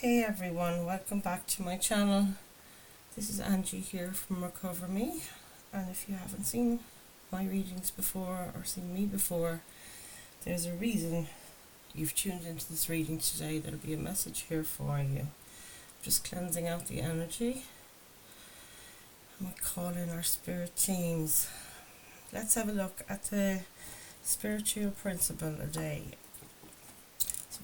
Hey everyone, welcome back to my channel. This is Angie here from Recover Me, and if you haven't seen my readings before or seen me before, there's a reason you've tuned into this reading today. There'll be a message here for you. Just cleansing out the energy. And we call in our spirit teams. Let's have a look at the spiritual principle a day.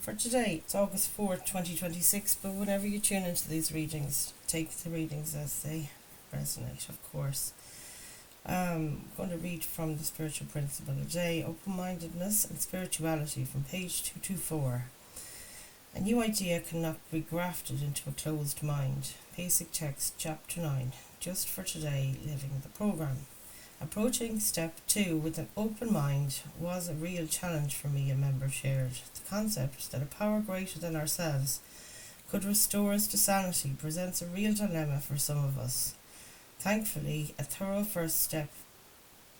For today, it's August 4th, 2026, but whenever you tune into these readings, take the readings as they resonate, of course. I'm going to read from the spiritual principle of the day, open-mindedness and spirituality, from page 224. A new idea cannot be grafted into a closed mind. Basic text, chapter 9, just for today, living the program. Approaching step 2 with an open mind was a real challenge for me, a member shared. The concept that a power greater than ourselves could restore us to sanity presents a real dilemma for some of us. Thankfully, a thorough first step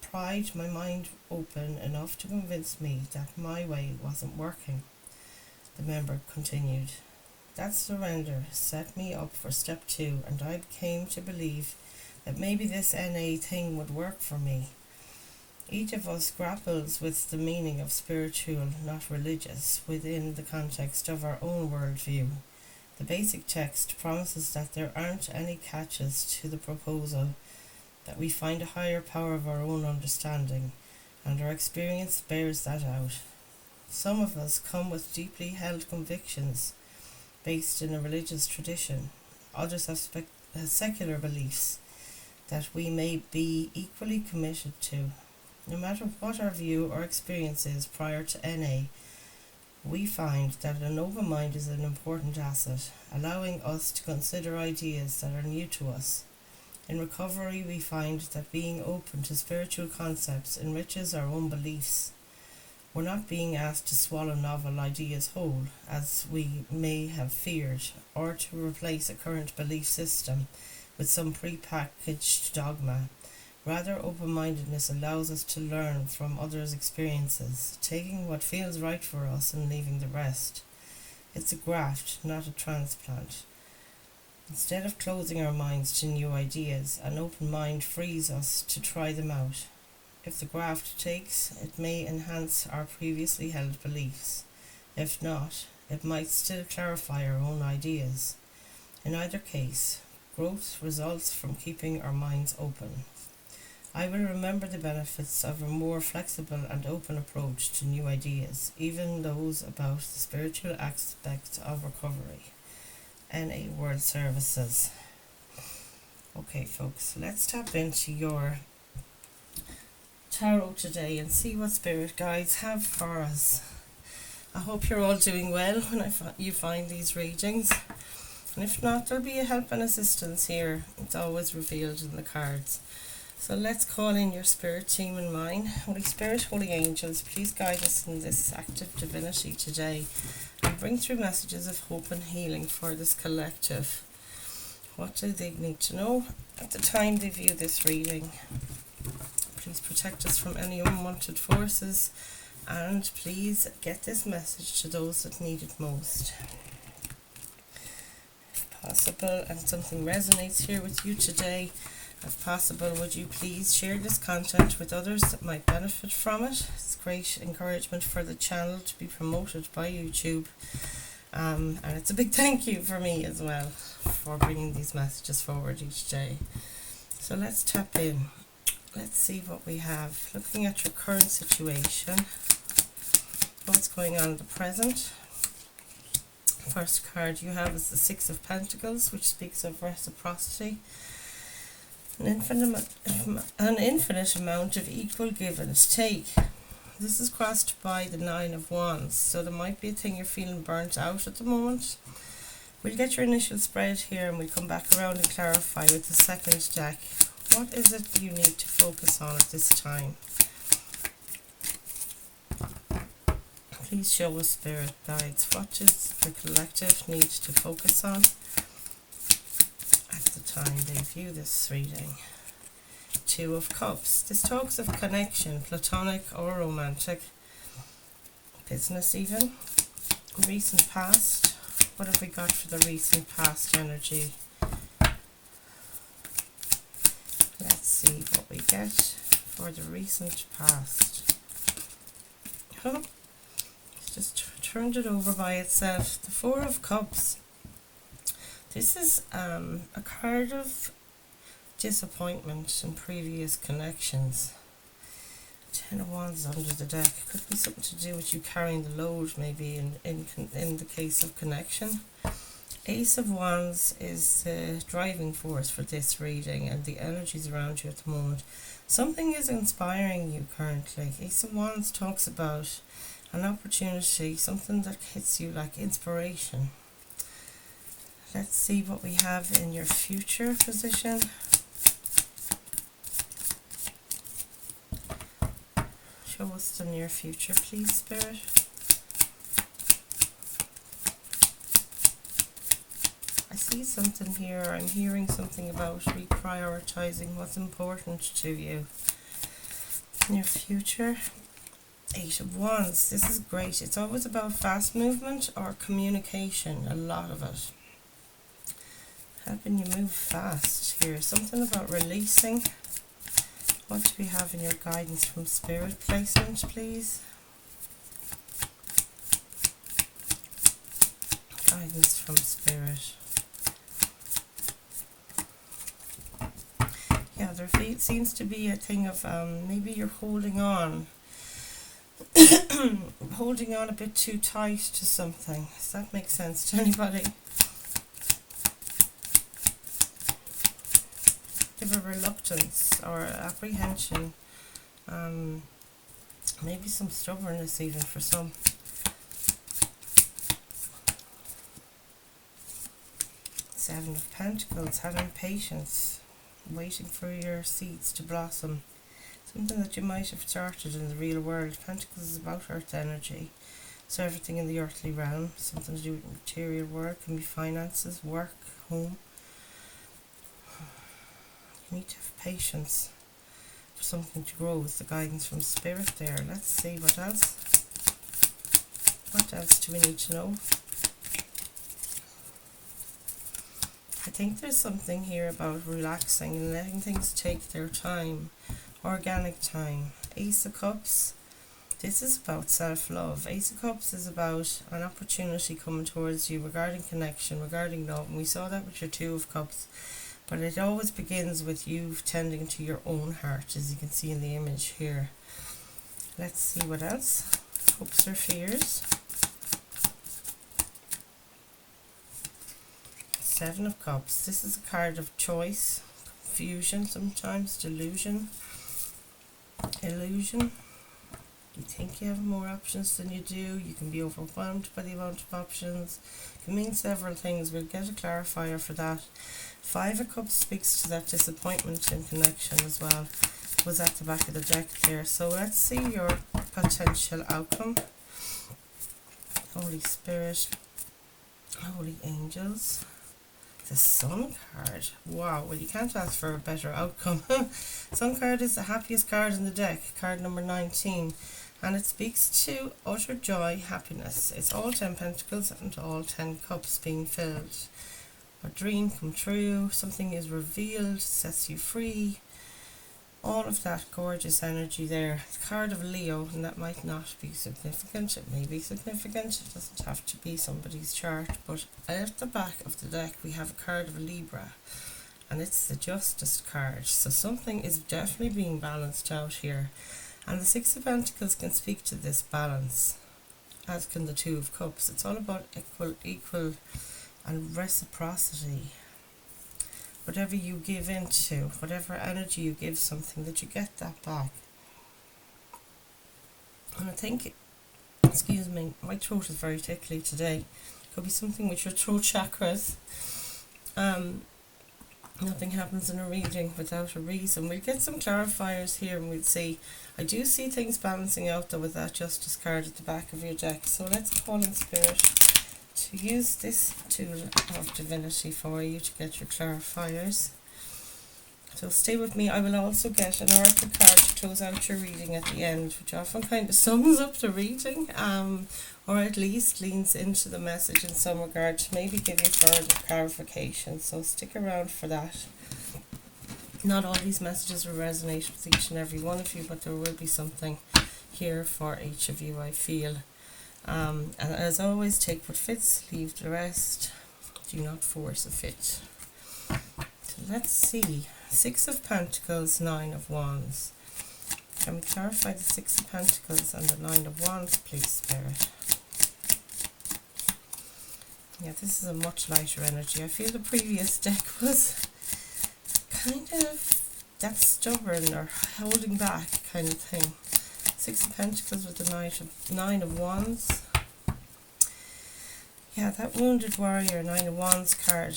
pried my mind open enough to convince me that my way wasn't working. The member continued. That surrender set me up for step 2, and I came to believe that maybe this NA thing would work for me. Each of us grapples with the meaning of spiritual, not religious, within the context of our own worldview. The basic text promises that there aren't any catches to the proposal, that we find a higher power of our own understanding, and our experience bears that out. Some of us come with deeply held convictions based in a religious tradition. Others have secular beliefs that we may be equally committed to. No matter what our view or experience is prior to NA, we find that an open mind is an important asset, allowing us to consider ideas that are new to us. In recovery, we find that being open to spiritual concepts enriches our own beliefs. We're not being asked to swallow novel ideas whole, as we may have feared, or to replace a current belief system with some pre-packaged dogma. Rather, open-mindedness allows us to learn from others' experiences, taking what feels right for us and leaving the rest. It's a graft, not a transplant. Instead of closing our minds to new ideas, an open mind frees us to try them out. If the graft takes, it may enhance our previously held beliefs. If not, it might still clarify our own ideas. In either case, growth results from keeping our minds open. I will remember the benefits of a more flexible and open approach to new ideas, even those about the spiritual aspects of recovery. NA World Services. Okay folks, let's tap into your tarot today and see what spirit guides have for us. I hope you're all doing well when you find these readings. And if not, there'll be a help and assistance here. It's always revealed in the cards. So let's call in your spirit team and mine. Holy Spirit, Holy Angels, please guide us in this active divinity today and bring through messages of hope and healing for this collective. What do they need to know at the time they view this reading? Please protect us from any unwanted forces, and please get this message to those that need it most. Possible, and something resonates here with you today, if possible, would you please share this content with others that might benefit from it? It's great encouragement for the channel to be promoted by YouTube, and it's a big thank you for me as well for bringing these messages forward each day. So let's tap in. Let's see what we have. Looking at your current situation, what's going on in the present. First card you have is the Six of Pentacles, which speaks of reciprocity. An infinite amount of equal give and take. This is crossed by the Nine of Wands, so there might be a thing you're feeling burnt out at the moment. We'll get your initial spread here and we'll come back around and clarify with the second deck. What is it you need to focus on at this time? Please show us spirit guides. What does the collective need to focus on at the time they view this reading? Two of Cups. This talks of connection, platonic or romantic, business even, recent past, What have we got for the recent past energy? Let's see what we get for the recent past. Oh, it's just turned it over by itself. The Four of Cups. This is a card of disappointment in previous connections. Ten of Wands under the deck. Could be something to do with you carrying the load, maybe in the case of connection. Ace of Wands is the driving force for this reading, and the energies around you at the moment. Something is inspiring you currently. Ace of Wands talks about an opportunity, something that hits you like inspiration. Let's see what we have in your future position. Show us the near future, please, Spirit. I see something here. I'm hearing something about reprioritizing what's important to you. Near future. Eight of Wands. This is great. It's always about fast movement or communication, a lot of it. Helping you move fast here. Something about releasing. What do we have in your guidance from Spirit placement, please? Guidance from Spirit. Yeah, there seems to be a thing of maybe you're holding on. Holding on a bit too tight to something. Does that make sense to anybody? Give a reluctance or apprehension, maybe some stubbornness even for some. Seven of Pentacles, having patience, waiting for your seeds to blossom. Something that you might have started in the real world. Pentacles is about earth energy, so everything in the earthly realm, something to do with material work, can be finances, work, home. You need to have patience for something to grow with the guidance from Spirit there. Let's see what else. What else do we need to know? I think there's something here about relaxing and letting things take their time. Organic time. Ace of Cups. This is about self-love. Ace of Cups is about an opportunity coming towards you regarding connection, regarding love. And we saw that with your Two of Cups. But it always begins with you tending to your own heart, as you can see in the image here. Let's see what else. Hopes or fears. Seven of Cups. This is a card of choice, confusion sometimes, delusion, illusion. You think you have more options than you do. You can be overwhelmed by the amount of options. It can mean several things. We'll get a clarifier for that. Five of Cups speaks to that disappointment in connection as well. It was at the back of the deck there. So let's see your potential outcome. Holy Spirit, Holy Angels. The Sun card. Wow, well you can't ask for a better outcome. Sun card is the happiest card in the deck, card number 19. And it speaks to utter joy, happiness. It's all 10 pentacles and all 10 cups being filled. A dream come true, something is revealed, sets you free. All of that gorgeous energy there. The card of Leo, and that might not be significant. It may be significant. It doesn't have to be somebody's chart. But at the back of the deck we have a card of Libra. And it's the Justice card. So something is definitely being balanced out here. And the Six of Pentacles can speak to this balance, as can the Two of Cups. It's all about equal and reciprocity. Whatever you give into, whatever energy you give something, that you get that back. And I think, excuse me, my throat is very tickly today. Could be something with your throat chakras. Nothing happens in a reading without a reason. We'll get some clarifiers here and we'll see. I do see things balancing out though with that Justice card at the back of your deck. So let's call in Spirit to use this tool of divinity for you to get your clarifiers. So stay with me. I will also get an oracle card to close out your reading at the end, which often kind of sums up the reading, or at least leans into the message in some regard to maybe give you further clarification. So stick around for that. Not all these messages will resonate with each and every one of you, but there will be something here for each of you, I feel. And as always, take what fits, leave the rest. Do not force a fit. So let's see. 6 of Pentacles, 9 of Wands. Can we clarify the 6 of Pentacles and the 9 of Wands, please, Spirit? Yeah, this is a much lighter energy. I feel the previous deck was kind of that stubborn or holding back kind of thing. 6 of Pentacles with the 9 of Wands. Yeah, that Wounded Warrior, 9 of Wands card.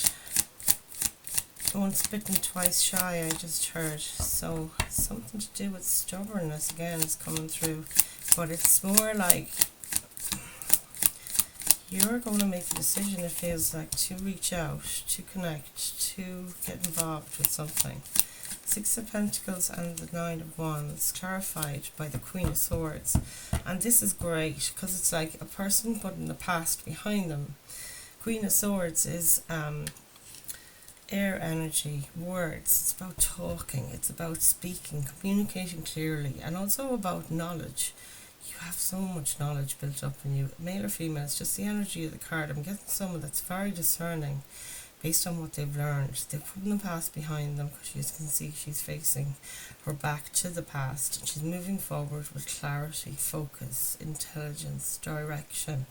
Once bitten, twice shy, I just heard. So something to do with stubbornness again is coming through. But it's more like you're going to make a decision, it feels like, to reach out, to connect, to get involved with something. 6 of Pentacles and the 9 of Wands, clarified by the Queen of Swords. And this is great because it's like a person putting the past behind them. Queen of Swords is air energy, words. It's about talking, it's about speaking, communicating clearly, and also about knowledge. You have so much knowledge built up in you, male or female. It's just the energy of the card. I'm getting someone that's very discerning based on what they've learned. They're putting the past behind them because you can see she's facing her back to the past. She's moving forward with clarity, focus, intelligence, direction.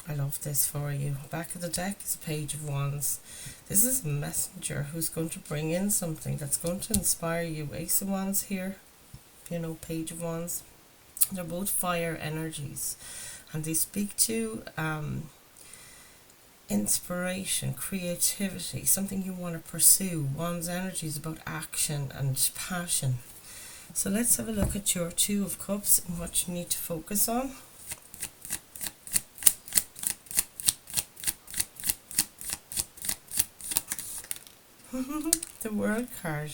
I love this for you. Back of the deck is a Page of Wands. This is a messenger who's going to bring in something that's going to inspire you. Ace of Wands here, you know, Page of Wands. They're both fire energies, and they speak to inspiration, creativity, something you want to pursue. Wands energy is about action and passion. So let's have a look at your Two of Cups and what you need to focus on. The World card.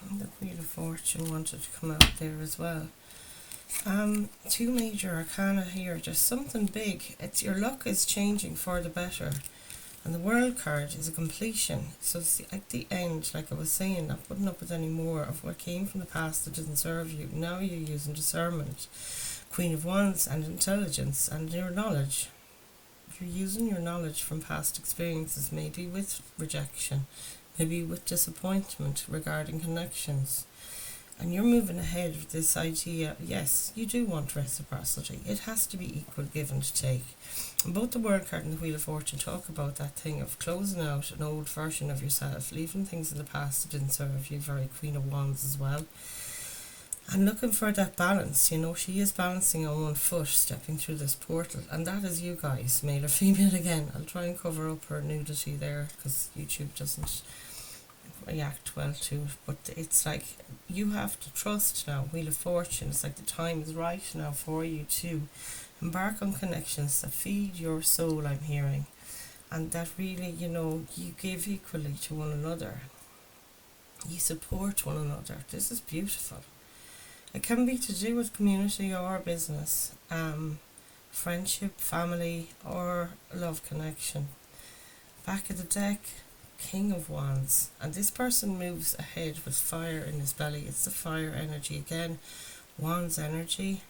And the Wheel of Fortune wanted to come out there as well. Two major arcana here. There's something big. It's your luck is changing for the better. And the World card is a completion. So it's at the end, like I was saying, not putting up with any more of what came from the past that didn't serve you. Now you're using discernment. Queen of Wands and intelligence and your knowledge. You're using your knowledge from past experiences, maybe with rejection, maybe with disappointment regarding connections. And you're moving ahead with this idea, yes, you do want reciprocity. It has to be equal give and take. And both the World card and the Wheel of Fortune talk about that thing of closing out an old version of yourself, leaving things in the past that didn't serve you, very Queen of Wands as well. And looking for that balance, you know, she is balancing on one foot, stepping through this portal. And that is you guys, male or female again. I'll try and cover up her nudity there, because YouTube doesn't react well to it. But it's like, you have to trust now, Wheel of Fortune. It's like the time is right now for you to embark on connections that feed your soul, I'm hearing. And that really, you know, you give equally to one another. You support one another. This is beautiful. It can be to do with community or business, friendship, family, or love connection. Back of the deck, King of Wands. And this person moves ahead with fire in his belly. It's the fire energy again. Wands energy.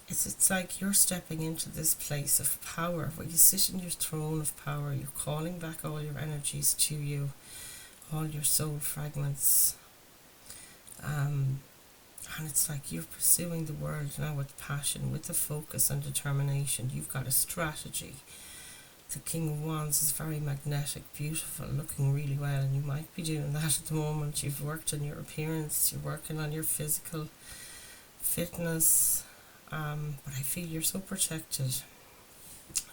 It's like you're stepping into this place of power where you sit in your throne of power. You're calling back all your energies to you, all your soul fragments. And it's like you're pursuing the world now with passion, with the focus and determination. You've got a strategy. The King of Wands is very magnetic, beautiful, looking really well, and you might be doing that at the moment. You've worked on your appearance, you're working on your physical fitness, but I feel you're so protected,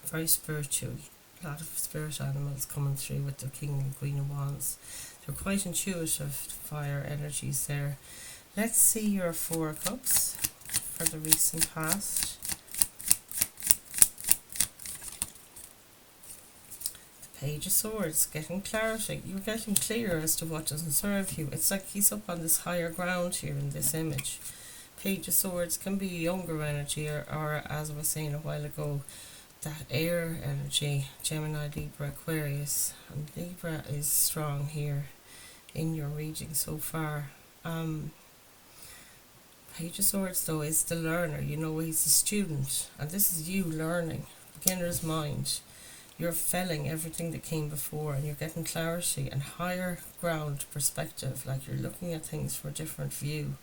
very spiritual. A lot of spirit animals coming through with the King and Queen of Wands. They're quite intuitive, fire energies there. Let's see your Four of Cups for the recent past. The Page of Swords, getting clarity. You're getting clear as to what doesn't serve you. It's like he's up on this higher ground here in this image. Page of Swords can be younger energy, or as I was saying a while ago, that air energy, Gemini, Libra, Aquarius. And Libra is strong here in your reading so far. Page of Swords though is the learner, you know, he's a student, and this is you learning, beginner's mind. You're felling everything that came before, and you're getting clarity and higher ground perspective, like you're looking at things from a different view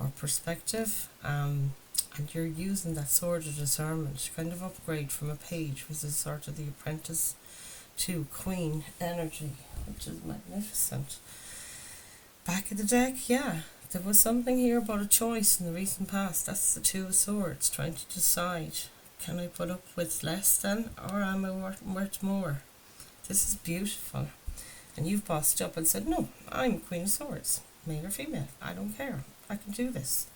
or perspective, and you're using that sword of discernment to kind of upgrade from a page, which is sort of the apprentice, to queen energy, which is magnificent. Back of the deck, yeah, there was something here about a choice in the recent past. That's the Two of Swords, trying to decide, can I put up with less than, or am I worth more? This is beautiful. And you've bossed up and said, no, I'm Queen of Swords, male or female, I don't care, I can do this.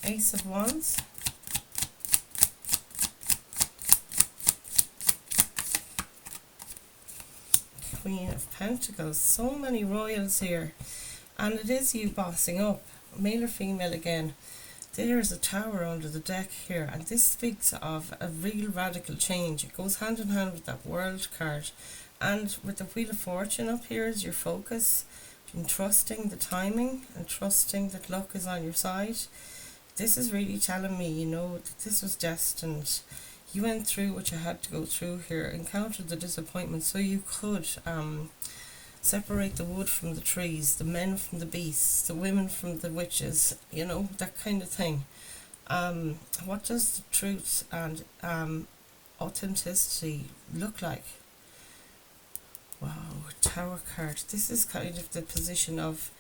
Ace of Wands. Queen of Pentacles. So many royals here. And it is you bossing up, male or female again. There's a Tower under the deck here, and this speaks of a real radical change. It goes hand in hand with that World card, and with the Wheel of Fortune up here is your focus in trusting the timing and trusting that luck is on your side. This is really telling me, you know, that this was destined. You went through what you had to go through here, encountered the disappointment, so you could separate the wood from the trees, the men from the beasts, the women from the witches, you know, that kind of thing. What does the truth and authenticity look like? Wow, Tower card. This is kind of the position of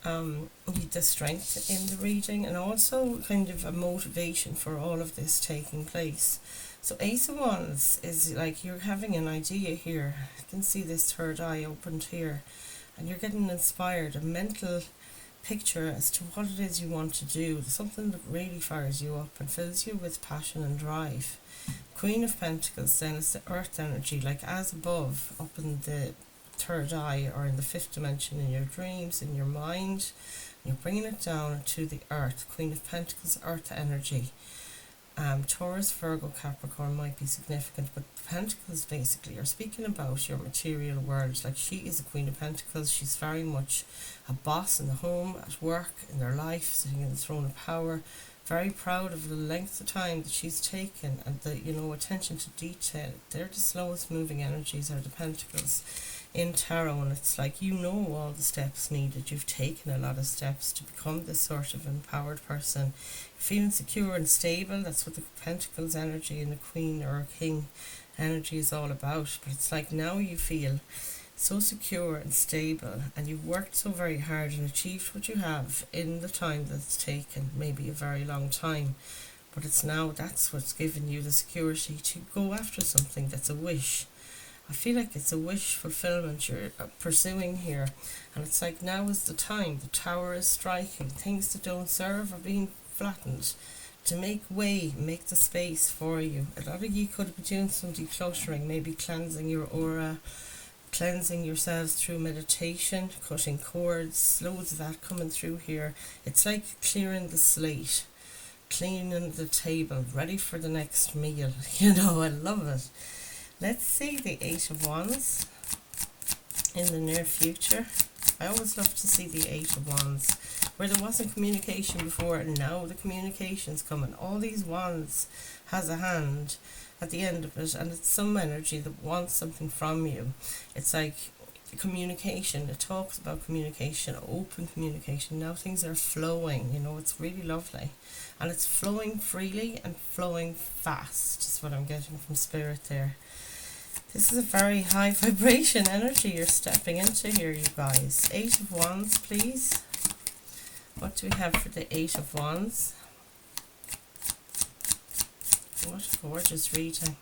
the strength in the reading, and also kind of a motivation for all of this taking place. So Ace of Wands is like you're having an idea here. I can see this third eye opened here, and you're getting inspired, a mental picture as to what it is you want to do, something that really fires you up and fills you with passion and drive. Queen of Pentacles then is the earth energy, like as above, up in the third eye or in the fifth dimension, in your dreams, in your mind. You're bringing it down to the earth. Queen of Pentacles, earth energy. Taurus, Virgo, Capricorn might be significant, but Pentacles basically are speaking about your material world. Like she is a Queen of Pentacles. She's very much a boss in the home, at work, in their life, sitting in the throne of power. Very proud of the length of time that she's taken and the, you know, attention to detail. They're the slowest moving energies, are the Pentacles in tarot, and it's like, you know, all the steps needed. You've taken a lot of steps to become this sort of empowered person. Feeling secure and stable, that's what the Pentacles energy and the Queen or King energy is all about. But it's like now you feel so secure and stable, and you've worked so very hard and achieved what you have in the time that's taken, maybe a very long time. But it's now that's what's given you the security to go after something that's a wish. I feel like it's a wish fulfillment you're pursuing here, and it's like now is the time. The Tower is striking. Things that don't serve are being flattened to make way, make the space for you. A lot of you could be doing some decluttering, maybe cleansing your aura, cleansing yourselves through meditation, cutting cords, loads of that coming through here. It's like clearing the slate, cleaning the table, ready for the next meal. You know, I love it. Let's see the Eight of Wands in the near future. I always love to see the Eight of Wands, where there wasn't communication before, and now the communication's coming. All these wands has a hand at the end of it, and it's some energy that wants something from you. It's like communication. It talks about communication, open communication. Now things are flowing, you know, it's really lovely. And it's flowing freely and flowing fast, is what I'm getting from Spirit there. This is a very high vibration energy you're stepping into here, you guys. Eight of Wands, please. What do we have for the Eight of Wands? What a gorgeous reading.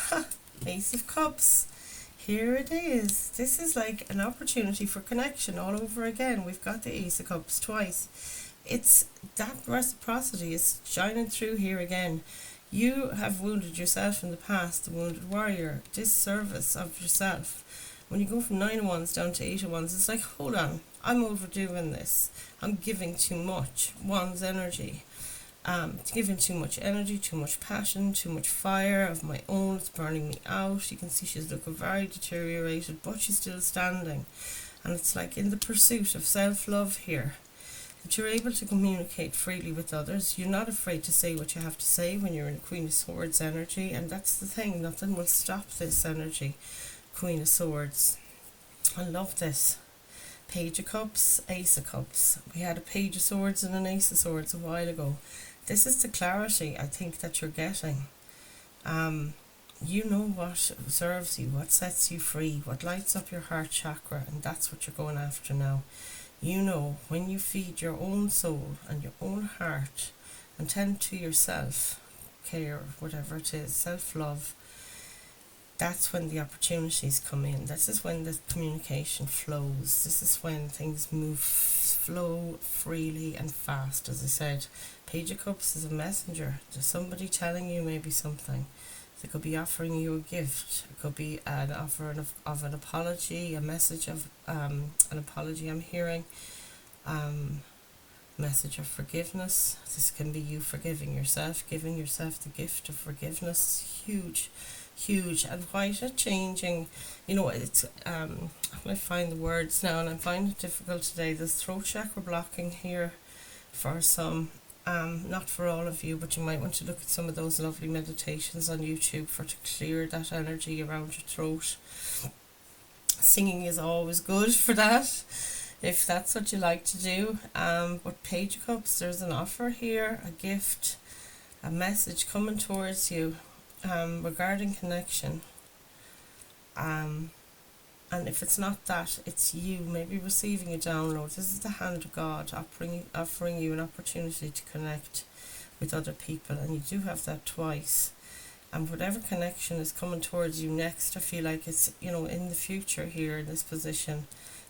Ha! Ace of Cups. Here it is. This is like an opportunity for connection all over again. We've got the Ace of Cups twice. It's that reciprocity is shining through here again. You have wounded yourself in the past, the wounded warrior, disservice of yourself. When you go from 9 of wands down to 8 of wands, it's like, hold on, I'm overdoing this. I'm giving too much wands energy. Giving too much energy, too much passion, too much fire of my own. It's burning me out. You can see she's looking very deteriorated, but she's still standing. And it's like in the pursuit of self-love here, that you're able to communicate freely with others. You're not afraid to say what you have to say when you're in Queen of Swords energy, and that's the thing, nothing will stop this energy. Queen of Swords. I love this. Page of Cups, Ace of Cups. We had a Page of Swords and an Ace of Swords a while ago. This is the clarity I think that you're getting. You know what serves you, what sets you free, what lights up your heart chakra, and that's what you're going after now. You know, when you feed your own soul and your own heart and tend to yourself, care, whatever it is, self-love, that's when the opportunities come in. This is when the communication flows. This is when things flow freely and fast. As I said, Page of Cups is a messenger. There's somebody telling you maybe something. They could be offering you a gift. It could be an offer of an apology, a message of an apology I'm hearing. Message of forgiveness. This can be you forgiving yourself, giving yourself the gift of forgiveness. Huge, and quite a changing, it's I'm going to find the words now, and I'm finding it difficult today. There's throat chakra blocking here for some, not for all of you, but you might want to look at some of those lovely meditations on YouTube to clear that energy around your throat. Singing is always good for that, if that's what you like to do. But Page of Cups, there's an offer here, a gift, a message coming towards you regarding connection. And if it's not that, it's you maybe receiving a download. This is the hand of God offering you an opportunity to connect with other people, and you do have that twice. And whatever connection is coming towards you next, I feel like it's, in the future here in this position.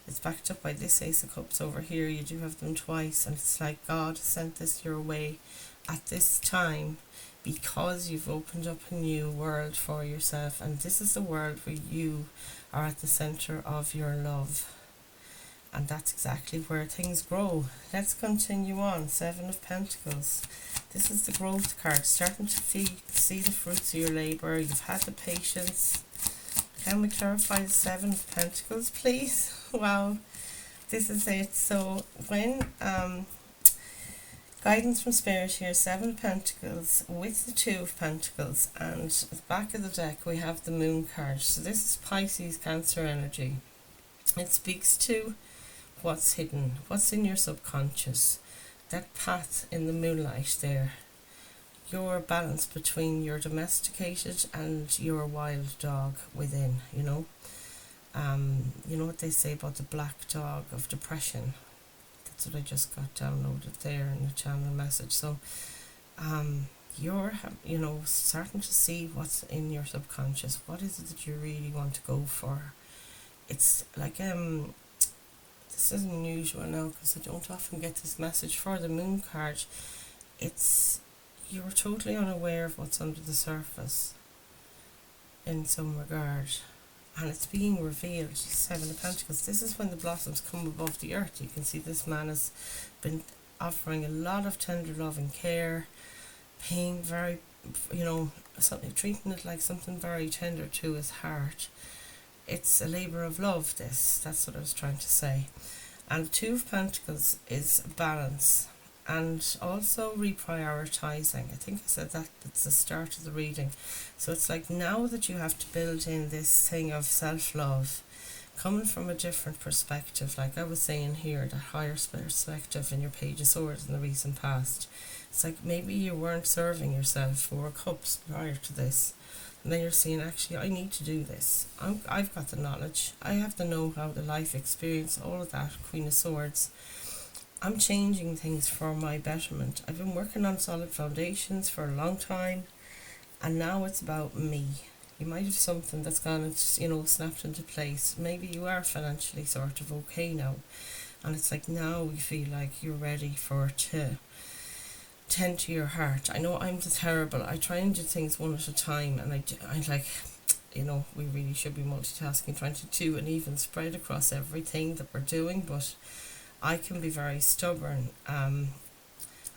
It's backed up by this Ace of Cups over here. You do have them twice, and it's like God sent this your way at this time because you've opened up a new world for yourself, and this is the world where you are at the center of your love, and that's exactly where things grow. Let's continue on. 7 of Pentacles. This is the growth card, starting to see the fruits of your labor. You've had the patience. Can we clarify the 7 of Pentacles, please? Wow, this is it. So when guidance from Spirit here, 7 of Pentacles with the 2 of Pentacles, and at the back of the deck we have the Moon card. So this is Pisces, Cancer energy. It speaks to what's hidden, what's in your subconscious, that path in the moonlight there, your balance between your domesticated and your wild dog within, you know what they say about the black dog of depression. That's what I just got downloaded there in the channel message. So you're starting to see what's in your subconscious. What is it that you really want to go for? It's like this is unusual now because I don't often get this message for the Moon card. It's you're totally unaware of what's under the surface in some regard, and it's being revealed. 7 of Pentacles. This is when the blossoms come above the earth. You can see this man has been offering a lot of tender love and care, paying very, treating it like something very tender to his heart. It's a labour of love, this. That's what I was trying to say. And the 2 of Pentacles is balance and also reprioritising. I think I said that at the start of the reading. So it's like now that you have to build in this thing of self-love, coming from a different perspective, like I was saying here, that higher perspective in your Page of Swords in the recent past. It's like maybe you weren't serving yourself 4 cups prior to this. And then you're saying, actually, I need to do this. I've got the knowledge. I have the know-how, the life experience, all of that, Queen of Swords. I'm changing things for my betterment. I've been working on solid foundations for a long time, and now it's about me. You might have something that's gone and snapped into place. Maybe you are financially sort of okay now, and it's like now you feel like you're ready for it tend to your heart. I know I'm terrible. I try and do things one at a time, and I like, we really should be multitasking, trying to do an even spread across everything that we're doing, but I can be very stubborn, and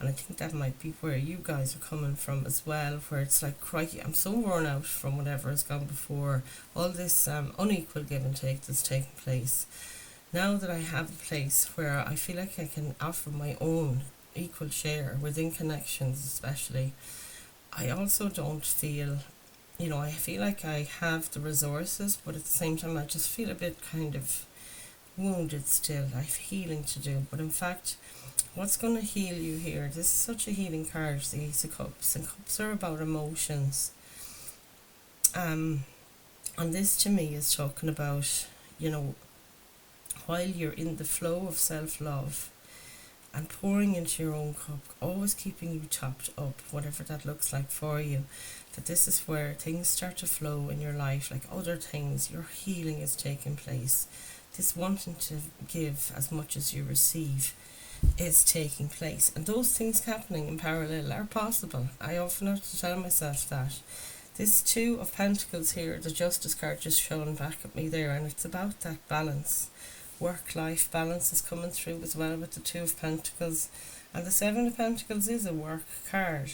I think that might be where you guys are coming from as well, where it's like, crikey, I'm so worn out from whatever has gone before, all this unequal give and take that's taken place. Now that I have a place where I feel like I can offer my own equal share within connections especially, I also don't feel, I feel like I have the resources, but at the same time I just feel a bit kind of wounded still. I have healing to do, but in fact, what's going to heal you here? This is such a healing card, the Ace of Cups, and Cups are about emotions. And this to me is talking about, while you're in the flow of self-love and pouring into your own cup, always keeping you topped up, whatever that looks like for you, that this is where things start to flow in your life, like other things, your healing is taking place. This wanting to give as much as you receive is taking place, and those things happening in parallel are possible. I often have to tell myself that. This Two of Pentacles here, the Justice card just showing back at me there, and it's about that balance. Work-life balance is coming through as well with the Two of Pentacles, and the Seven of Pentacles is a work card.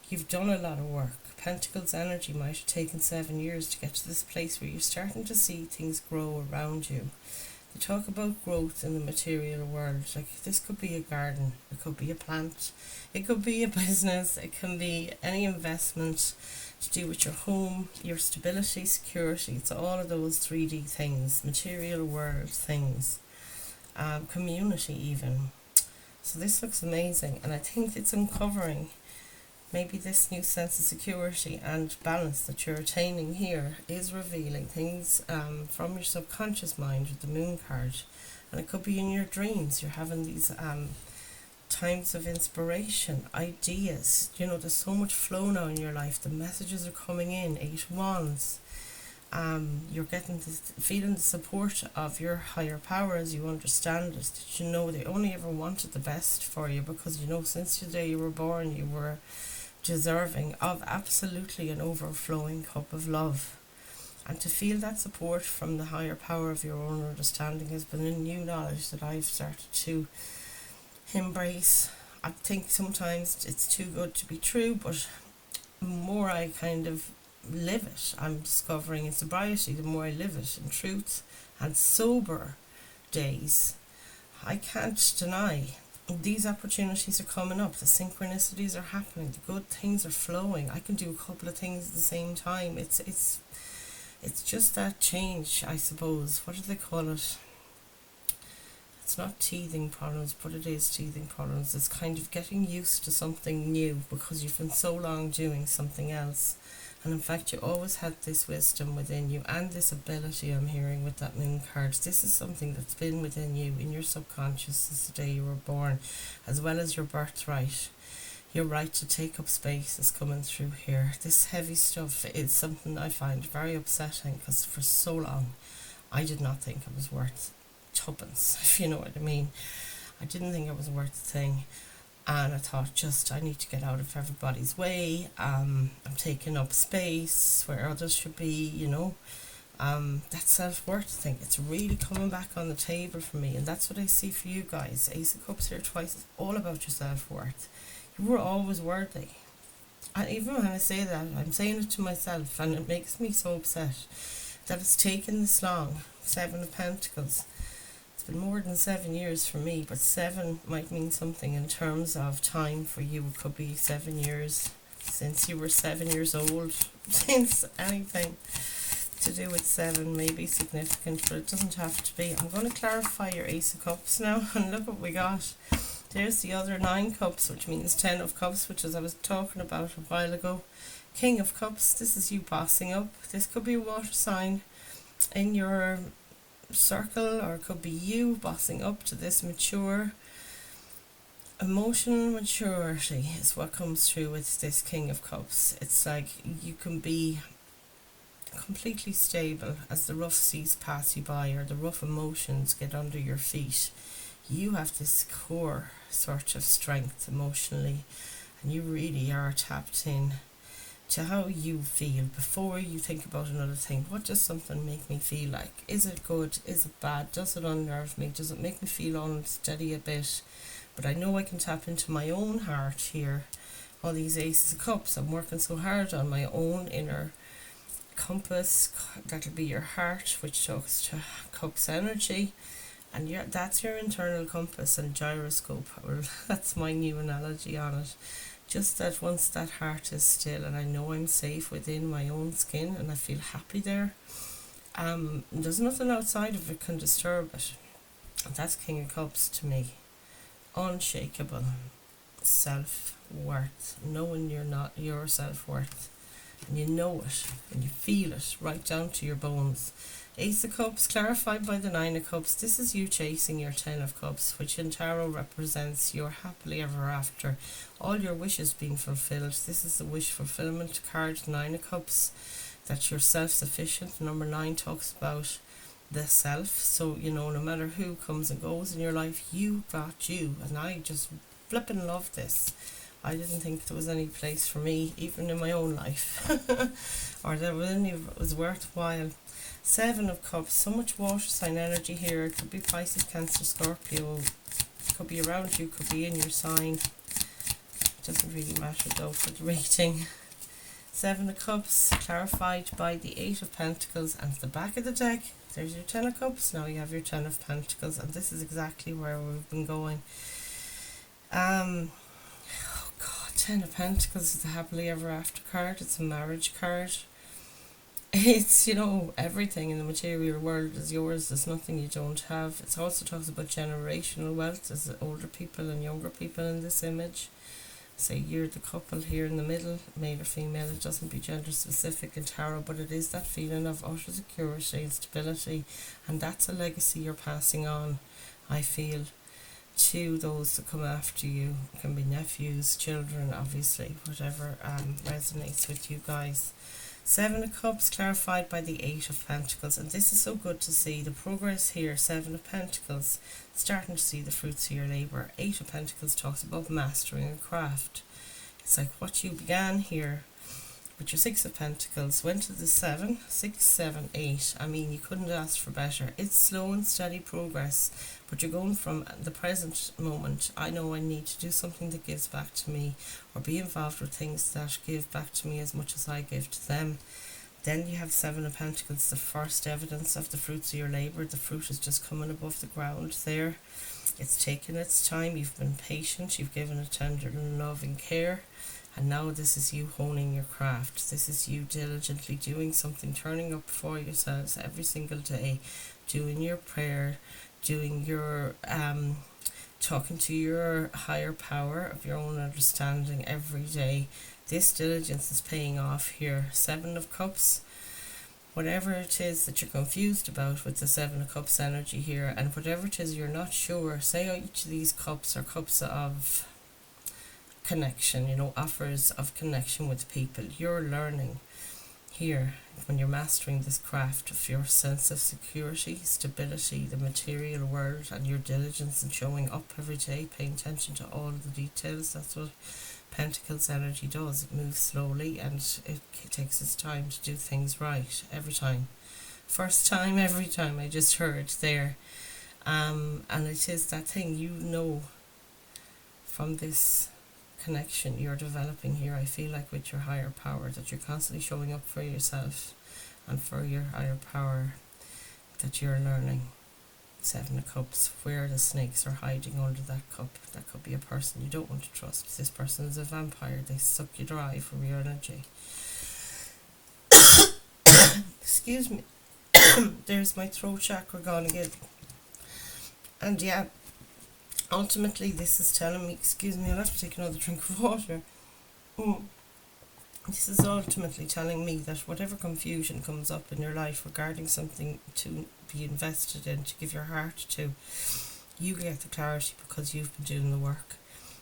You've done a lot of work. Pentacles energy might have taken 7 years to get to this place where you're starting to see things grow around you. They talk about growth in the material world. Like, this could be a garden, it could be a plant, it could be a business, it can be any investment to do with your home, your stability, security. It's all of those 3D things, material world things, community even. So this looks amazing, and I think it's uncovering maybe this new sense of security and balance that you're attaining here is revealing things from your subconscious mind with the Moon card. And it could be in your dreams. You're having these times of inspiration, ideas. There's so much flow now in your life. The messages are coming in. 8 of Wands. You're getting feeling the support of your higher power as you understand it. That they only ever wanted the best for you, because since the day you were born, you were deserving of absolutely an overflowing cup of love. And to feel that support from the higher power of your own understanding has been a new knowledge that I've started to embrace. I think sometimes it's too good to be true, but the more I kind of live it, I'm discovering in sobriety, the more I live it in truth and sober days, I can't deny these opportunities are coming up. The synchronicities are happening. The good things are flowing. I can do a couple of things at the same time. It's just that change, I suppose. What do they call it? It's not teething problems, but it is teething problems. It's kind of getting used to something new because you've been so long doing something else. And in fact, you always had this wisdom within you and this ability I'm hearing with that Moon card. This is something that's been within you, in your subconscious since the day you were born, as well as your birthright. Your right to take up space is coming through here. This heavy stuff is something I find very upsetting, because for so long I did not think it was worth tuppence, if you know what I mean. I didn't think it was worth a thing. And I thought, I need to get out of everybody's way. I'm taking up space where others should be, that self-worth thing. It's really coming back on the table for me. And that's what I see for you guys. Ace of Cups here twice. It's all about your self-worth. You were always worthy. And even when I say that, I'm saying it to myself. And it makes me so upset that it's taken this long. 7 of Pentacles. It's been more than 7 years for me, but 7 might mean something in terms of time for you. It could be 7 years since you were 7 years old, since anything to do with 7 may be significant, but it doesn't have to be. I'm going to clarify your Ace of Cups now, and look what we got. There's the other 9 cups, which means 10 of Cups, which is I was talking about a while ago. King of Cups, this is you bossing up. This could be a water sign in your circle, or it could be you bossing up to this mature emotional maturity is what comes through with this King of Cups. It's like you can be completely stable as the rough seas pass you by, or the rough emotions get under your feet. You have this core sort of strength emotionally and you really are tapped in to how you feel before you think about another thing. What does something make me feel like? Is it good? Is it bad? Does it unnerve me? Does it make me feel unsteady a bit? But I know I can tap into my own heart here. All these aces of cups, I'm working so hard on my own inner compass. That'll be your heart, which talks to cups energy, and that's your internal compass and gyroscope. Well, that's my new analogy on it. Just that once that heart is still and I know I'm safe within my own skin and I feel happy there, there's nothing outside of it can disturb it. And that's King of Cups to me. Unshakable self-worth, knowing you're not your self-worth, and you know it and you feel it right down to your bones. Ace of Cups clarified by the Nine of Cups. This is you chasing your Ten of Cups, which in tarot represents your happily ever after, all your wishes being fulfilled. This is the wish fulfillment card, Nine of Cups, that you're self-sufficient. Number 9 talks about the self, so no matter who comes and goes in your life, you got you. And I just flippin' love this. I didn't think there was any place for me, even in my own life, or that was worthwhile. 7 of Cups, so much water sign energy here. It could be Pisces, Cancer, Scorpio. It could be around you, could be in your sign. It doesn't really matter though for the rating. 7 of Cups, clarified by the 8 of Pentacles, and the back of the deck, there's your 10 of Cups. Now you have your 10 of Pentacles, and this is exactly where we've been going. Oh God, 10 of Pentacles is the happily ever after card. It's a marriage card. It's, everything in the material world is yours. There's nothing you don't have. It also talks about generational wealth. There's older people and younger people in this image. Say you're the couple here in the middle, male or female. It doesn't be gender specific in tarot, but it is that feeling of utter security and stability, and that's a legacy you're passing on, I feel, to those that come after you. It can be nephews, children, obviously, whatever resonates with you guys. 7 of Cups clarified by the 8 of Pentacles, and this is so good to see the progress here. 7 of Pentacles, starting to see the fruits of your labour. 8 of Pentacles talks about mastering a craft. It's like what you began here with your 6 of Pentacles went to the 7, 6, 7, 8. I mean, you couldn't ask for better. It's slow and steady progress, but you're going from the present moment. I know I need to do something that gives back to me, or be involved with things that give back to me as much as I give to them. Then you have 7 of Pentacles, the first evidence of the fruits of your labour. The fruit is just coming above the ground there. It's taken its time. You've been patient. You've given it tender love and care. And now this is you honing your craft. This is you diligently doing something, turning up for yourselves every single day, doing your prayer, doing your talking to your higher power of your own understanding every day. This diligence is paying off here. 7 of Cups. Whatever it is that you're confused about with the 7 of Cups energy here, and whatever it is you're not sure, say each of these cups are cups of connection, offers of connection with people. You're learning here when you're mastering this craft of your sense of security, stability, the material world, and your diligence in showing up every day, paying attention to all the details. That's what Pentacles energy does. It moves slowly and it takes its time to do things right every time. First time, every time, I just heard there. And it is that thing, from this connection you're developing here, I feel like with your higher power, that you're constantly showing up for yourself and for your higher power, that you're learning. 7 of Cups, where the snakes are hiding under that cup. That could be a person you don't want to trust. This person is a vampire. They suck you dry from your energy. Excuse me. There's my throat chakra gone again. And yeah, ultimately this is telling me, excuse me, I'll have to take another drink of water. This is ultimately telling me that whatever confusion comes up in your life regarding something to be invested in, to give your heart to, you get the clarity because you've been doing the work.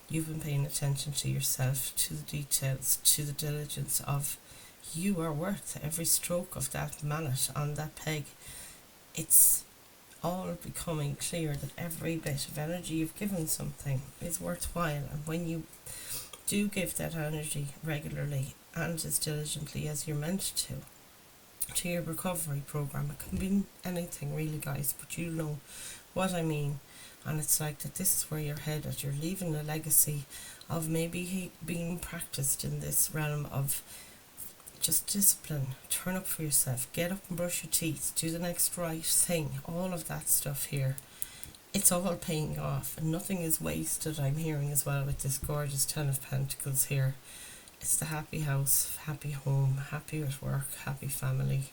You've been paying attention to yourself, to the details, to the diligence of you are worth every stroke of that mallet on that peg. It's all becoming clear that every bit of energy you've given something is worthwhile, and when you Do give that energy regularly and as diligently as you're meant to your recovery program. It can be anything really, guys, but you know what I mean. And it's like that this is where you're headed. You're leaving a legacy of maybe being practiced in this realm of just discipline. Turn up for yourself, get up and brush your teeth, do the next right thing, all of that stuff here. It's all paying off and nothing is wasted. I'm hearing as well with this gorgeous 10 of Pentacles here. It's the happy house, happy home, happy at work, happy family,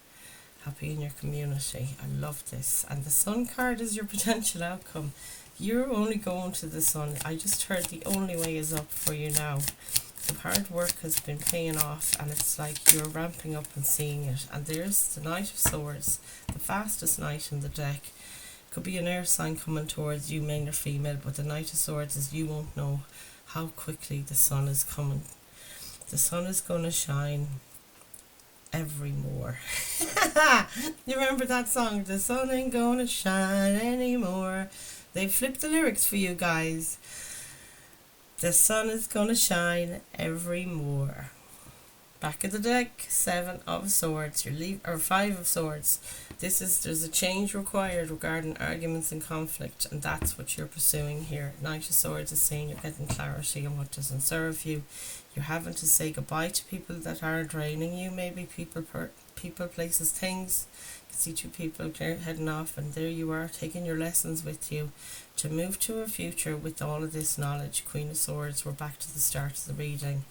happy in your community. I love this. And the Sun card is your potential outcome. You're only going to the Sun. I just heard the only way is up for you now. The hard work has been paying off and it's like you're ramping up and seeing it. And there's the Knight of Swords, the fastest knight in the deck. Could be an air sign coming towards you, male or female, but the Knight of Swords is you won't know how quickly the sun is coming. The sun is going to shine evermore. You remember that song? The sun ain't going to shine anymore. They flipped the lyrics for you guys. The sun is going to shine evermore. Back of the deck, 7 of Swords, or 5 of Swords. There's a change required regarding arguments and conflict, and that's what you're pursuing here. Knight of Swords is saying you're getting clarity on what doesn't serve you. You're having to say goodbye to people that are draining you, maybe people, places, things. You can see 2 people heading off, and there you are taking your lessons with you to move to a future with all of this knowledge. Queen of Swords, we're back to the start of the reading.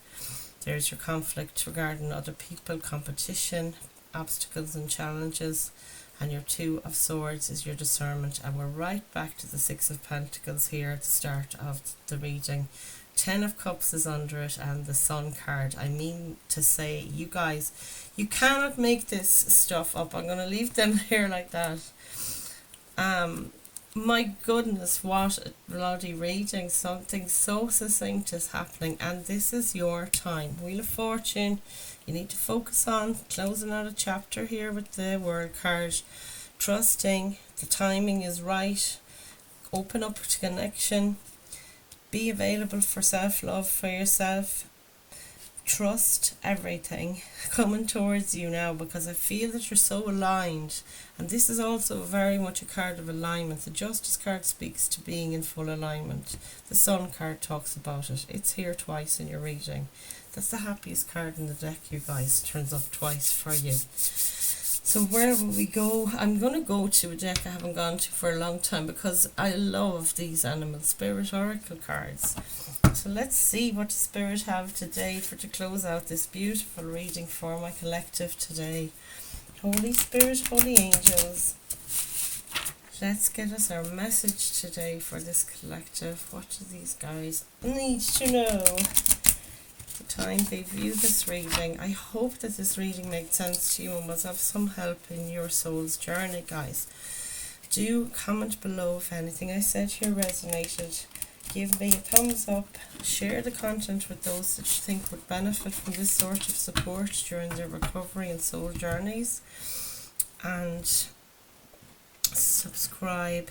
There's your conflict regarding other people, competition, obstacles and challenges. And your 2 of Swords is your discernment. And we're right back to the 6 of Pentacles here at the start of the reading. 10 of Cups is under it and the Sun card. I mean to say, you guys, you cannot make this stuff up. I'm going to leave them here like that. My goodness, what a bloody reading. Something so succinct is happening and this is your time. Wheel of Fortune, you need to focus on closing out a chapter here with the World card. Trusting, the timing is right. Open up to connection. Be available for self-love for yourself. Trust everything coming towards you now, because I feel that you're so aligned. And this is also very much a card of alignment. The Justice card speaks to being in full alignment. The Sun card talks about it. It's here twice in your reading. That's the happiest card in the deck, you guys. Turns up twice for you. So where will we go? I'm going to go to a deck I haven't gone to for a long time because I love these Animal Spirit Oracle cards. So let's see what the Spirit have today to close out this beautiful reading for my collective today. Holy Spirit, Holy Angels, let's get us our message today for this collective. What do these guys need to know? The time they view this reading. I hope that this reading made sense to you and was of some help in your soul's journey, guys. Do comment below if anything I said here resonated. Give me a thumbs up. Share the content with those that you think would benefit from this sort of support during their recovery and soul journeys. And subscribe.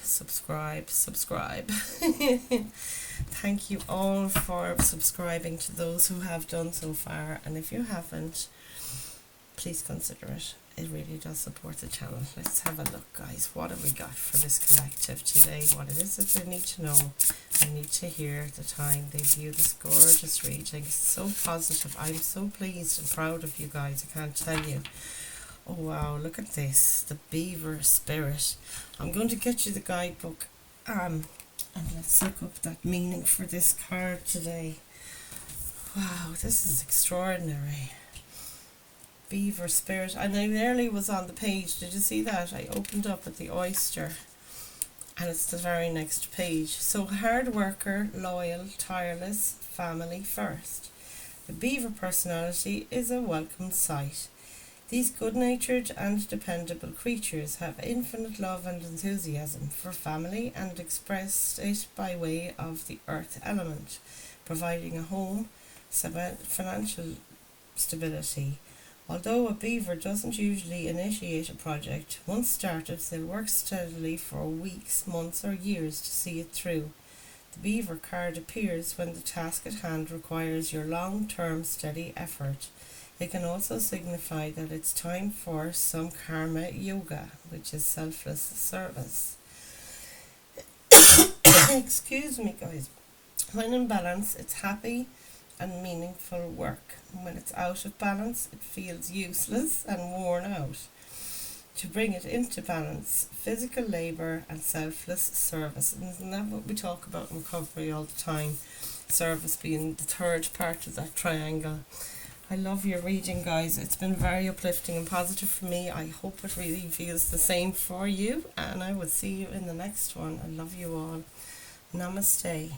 Thank you all for subscribing, to those who have done so far, and if you haven't, please consider it. It really does support the channel. Let's have a look, guys. What have we got for this collective today? What it is that they need to know and need to hear. The time they view this gorgeous reading. It's so positive. I'm so pleased and proud of you guys. I can't tell you. Oh wow, look at this. The Beaver Spirit. I'm going to get you the guidebook. And let's look up that meaning for this card today. Wow, this is extraordinary. Beaver Spirit. And I nearly was on the page. Did you see that? I opened up at the oyster. And it's the very next page. So, hard worker, loyal, tireless, family first. The Beaver personality is a welcome sight. These good-natured and dependable creatures have infinite love and enthusiasm for family and express it by way of the earth element, providing a home, financial stability. Although a beaver doesn't usually initiate a project, once started they'll work steadily for weeks, months or years to see it through. The beaver card appears when the task at hand requires your long-term steady effort. It can also signify that it's time for some karma yoga, which is selfless service. Excuse me, guys. When in balance, it's happy and meaningful work. When it's out of balance, it feels useless and worn out. To bring it into balance, physical labour and selfless service. And isn't that what we talk about in recovery all the time? Service being the third part of that triangle. I love your reading, guys. It's been very uplifting and positive for me. I hope it really feels the same for you. And I will see you in the next one. I love you all. Namaste.